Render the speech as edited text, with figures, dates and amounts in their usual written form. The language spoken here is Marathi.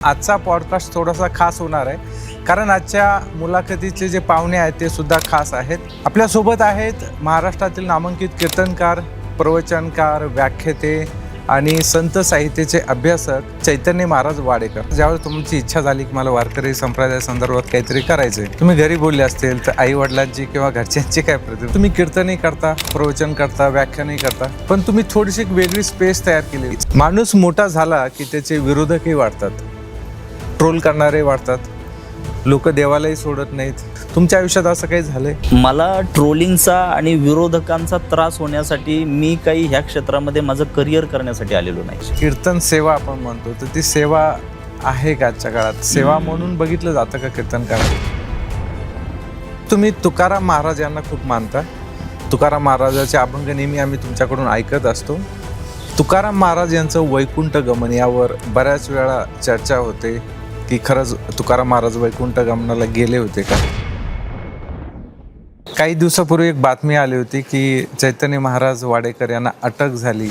आजचा पॉडकास्ट थोडासा खास होणार आहे कारण आजच्या मुलाखतीचे जे पाहुणे आहेत ते सुद्धा खास आहेत. आपल्यासोबत आहेत महाराष्ट्रातील नामांकित कीर्तनकार, प्रवचनकार, व्याख्याते आणि संत साहित्याचे अभ्यासक चैतन्य महाराज वाडेकर. ज्यावेळेस तुमची इच्छा झाली की मला वारकरी संप्रदाया संदर्भात काहीतरी करायचंय, तुम्ही घरी बोलले असतील तर आई वडिलांची किंवा घरच्यांची काय प्रतिक्रिया? तुम्ही कीर्तनही करता, प्रवचन करता, व्याख्यानही करता, पण तुम्ही थोडीशी एक वेगळी स्पेस तयार केली. माणूस मोठा झाला की त्याचे विरोधकही वाढतात, ट्रोल करणारे वाढतात, लोक देवालाही सोडत नाहीत. तुमच्या आयुष्यात असं काही झालंय? मला ट्रोलिंगचा आणि विरोधकांचा त्रास होण्यासाठी मी काही ह्या क्षेत्रामध्ये माझं करिअर करण्यासाठी आलेलो नाही. कीर्तन सेवा आपण म्हणतो, तर ती सेवा आहे का आजच्या काळात? सेवा म्हणून बघितलं जातं का कीर्तनकार? तुम्ही तुकाराम महाराज यांना खूप मानता. तुकाराम महाराजाचे अभंग नेहमी आम्ही तुमच्याकडून ऐकत असतो. तुकाराम महाराज यांचं वैकुंठ गमन यावर बऱ्याच वेळा चर्चा होते की खरंच तुकाराम महाराज वैकुंठ गमनाला गेले होते का? काही दिवसापूर्वी एक बातमी आली होती की चैतन्य महाराज वाडेकर यांना अटक झाली.